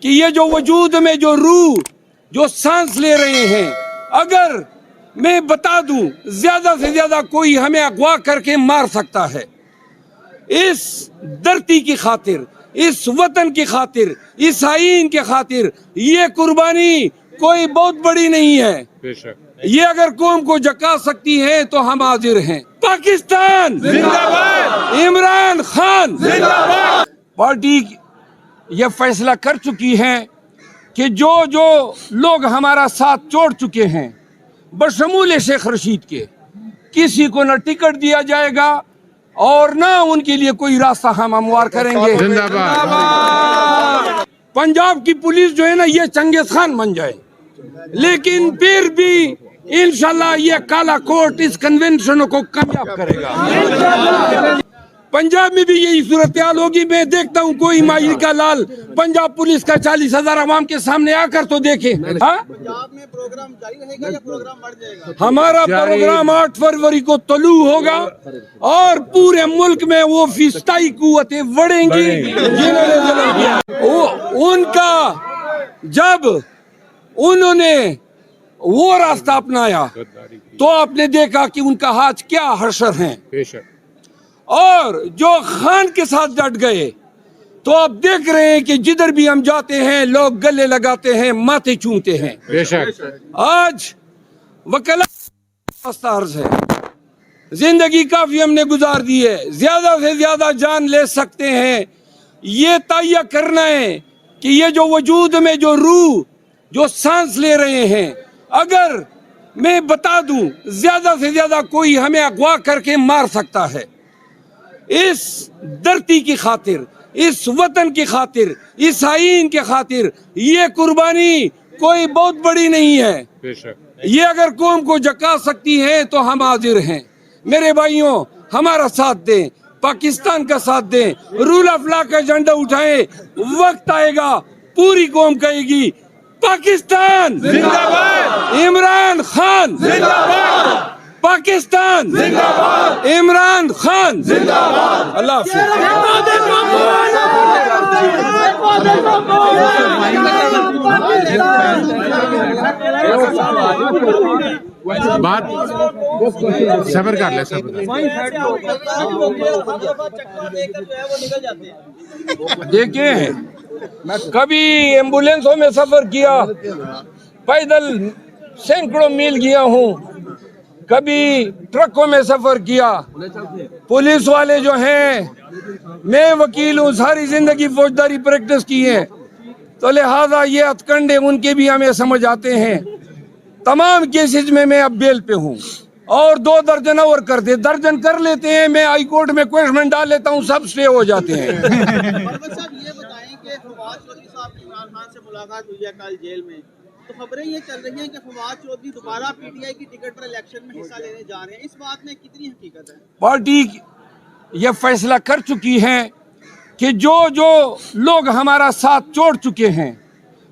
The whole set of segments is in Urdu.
کہ یہ جو وجود میں جو روح جو سانس لے رہے ہیں، اگر میں بتا دوں زیادہ سے زیادہ کوئی ہمیں اغوا کر کے مار سکتا ہے، اس دھرتی کی خاطر، اس وطن کی خاطر، اس آئین کی خاطر یہ قربانی کوئی بہت بڑی نہیں ہے۔ بے شک یہ اگر قوم کو جکا سکتی ہے تو ہم حاضر ہیں۔ پاکستان زندہ باد، عمران خان زندہ باد۔ پارٹی یہ فیصلہ کر چکی ہے کہ جو لوگ ہمارا ساتھ چھوڑ چکے ہیں بشمول شیخ رشید کے، کسی کو نہ ٹکٹ دیا جائے گا اور نہ ان کے لیے کوئی راستہ ہم ہموار کریں گے۔ زندہ باد۔ پنجاب کی پولیس جو ہے نا یہ چنگیز خان بن جائے، لیکن پھر بھی انشاءاللہ یہ کالا کوٹ اس کنونشن کو کامیاب کرے گا۔ پنجاب میں بھی یہی صورتحال ہوگی۔ میں دیکھتا ہوں کوئی ماہر کا لال پنجاب پولیس کا 40,000 عوام کے سامنے آ کر تو دیکھے۔ پنجاب میں پروگرام جاری رہے گا یا پروگرام بڑھ جائے گا؟ ہمارا پروگرام 8 فروری کو طلوع ہوگا اور پورے ملک میں وہ فضائی قوتیں بڑھیں گی جنہوں نے ظلم کیا۔ ان کا جب انہوں نے وہ راستہ اپنایا تو آپ نے دیکھا کہ ان کا ہاتھ کیا حشر ہیں، بے شک اور جو خان کے ساتھ ڈٹ گئے تو آپ دیکھ رہے ہیں کہ جدھر بھی ہم جاتے ہیں لوگ گلے لگاتے ہیں، ماتھے چومتے ہیں۔ بے شک آج وکلا عرض ہے، زندگی کافی ہم نے گزار دی ہے، زیادہ سے زیادہ جان لے سکتے ہیں۔ یہ تہیہ کرنا ہے کہ یہ جو وجود میں جو روح جو سانس لے رہے ہیں، اگر میں بتا دوں زیادہ سے زیادہ کوئی ہمیں اغوا کر کے مار سکتا ہے، اس دھرتی کی خاطر، اس وطن کی خاطر، اس آئین کی خاطر یہ قربانی کوئی بہت بڑی نہیں ہے۔ بے شک یہ اگر قوم کو جکا سکتی ہے تو ہم حاضر ہیں۔ میرے بھائیوں، ہمارا ساتھ دیں، پاکستان کا ساتھ دیں، رول آف لا کا جھنڈا اٹھائیں۔ وقت آئے گا پوری قوم کہے گی پاکستان زندہ باد، عمران خان زندہ باد، پاکستان زندہ باد، عمران خان زندہ باد۔ اللہ بات صبر کر لے، صبر دیکھیں، کبھی ایمبولینسوں میں سفر کیا، پیدل سینکڑوں میل گیا ہوں، کبھی ٹرکوں میں سفر کیا۔ پولیس والے جو ہیں، میں وکیل ہوں، ساری زندگی فوجداری پریکٹس کی ہے، تو لہٰذا یہ ہتھکنڈے ان کے بھی ہمیں سمجھ آتے ہیں۔ تمام کیسز میں اب بیل پہ ہوں، اور 2 درجن اور درجن کر لیتے ہیں، میں ہائی کورٹ میں کوئٹمنٹ ڈال لیتا ہوں، سب سٹے ہو جاتے ہیں۔ پرویز صاحب یہ بتائیں کہ فواد چودھری صاحب کی عمران خان سے ملاقات ہوئی ہے کل جیل میں، تو خبریں یہ چل رہی ہیں کہ فواد چودھری دوبارہ پی ٹی آئی کی ٹکٹ پر الیکشن میں حصہ لینے جا رہے ہیں، اس بات میں کتنی حقیقت ہے؟ پارٹی یہ فیصلہ کر چکی ہے کہ جو لوگ ہمارا ساتھ چھوڑ چکے ہیں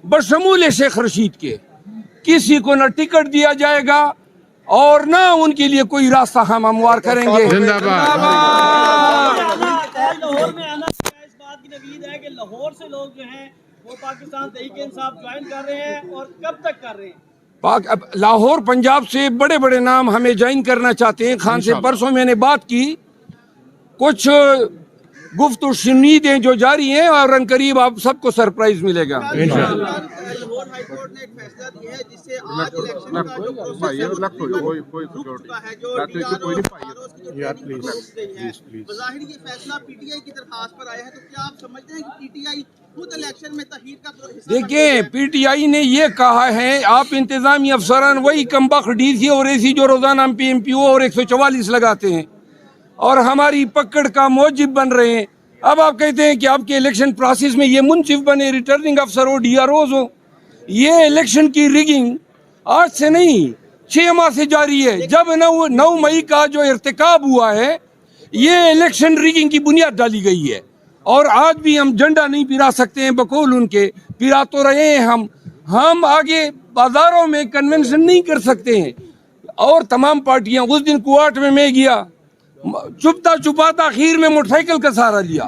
بشمول شیخ رشید کے، کسی کو نہ ٹکٹ دیا جائے گا اور نہ ان کے لیے کوئی راستہ ہم ہموار کریں گے۔ زندہ باد۔ لاہور میں آنا اس بات کی نوید ہے کہ لاہور سے لوگ جو ہیں وہ پاکستان تحریک انصاف جوائن کر رہے ہیں، اور کب تک کر رہے ہیں؟ لاہور پنجاب سے بڑے بڑے نام ہمیں جوائن کرنا چاہتے ہیں۔ خان سے پرسوں میں نے بات کی، کچھ گفت و شنیدیں جو جاری ہیں، اور ان قریب آپ سب کو سرپرائز ملے گا۔ لاہور ہائی کورٹ نے ایک فیصلہ دیا ہے جس سے آج الیکشن کا جو پروسیس ہے وہ رک چکا ہے، جو ڈی آر او کی جو ٹریننگ رک گئی ہے۔ بظاہر یہ فیصلہ پی ٹی آئی کی درخواست پر آیا ہے، تو کیا آپ سمجھتے ہیں کہ پی ٹی آئی خود الیکشن میں تحریر کا حصہ؟ دیکھیں، پی ٹی آئی نے یہ کہا ہے، آپ انتظامی افسران وہی کمبخت ڈی سی اور اے سی جو روزانہ پی ایم پی او اور 144 لگاتے ہیں اور ہماری پکڑ کا موجب بن رہے ہیں۔ اب آپ کہتے ہیں کہ آپ کے الیکشن پروسیس میں یہ منصف بنے، ریٹرننگ افسر ہو، ڈی آر اوز ہو۔ یہ الیکشن کی ریگنگ آج سے نہیں 6 ماہ سے جاری ہے۔ جب 9 مئی کا جو ارتکاب ہوا ہے، یہ الیکشن ریگنگ کی بنیاد ڈالی گئی ہے، اور آج بھی ہم جھنڈا نہیں پھرا سکتے ہیں بقول ان کے، پھرا تو رہے ہیں ہم آگے بازاروں میں کنونشن نہیں کر سکتے ہیں، اور تمام پارٹیاں۔ اس دن کوارٹ میں گیا، چھپتا چھپاتا آخر میں موٹر سائیکل کا سہارا لیا،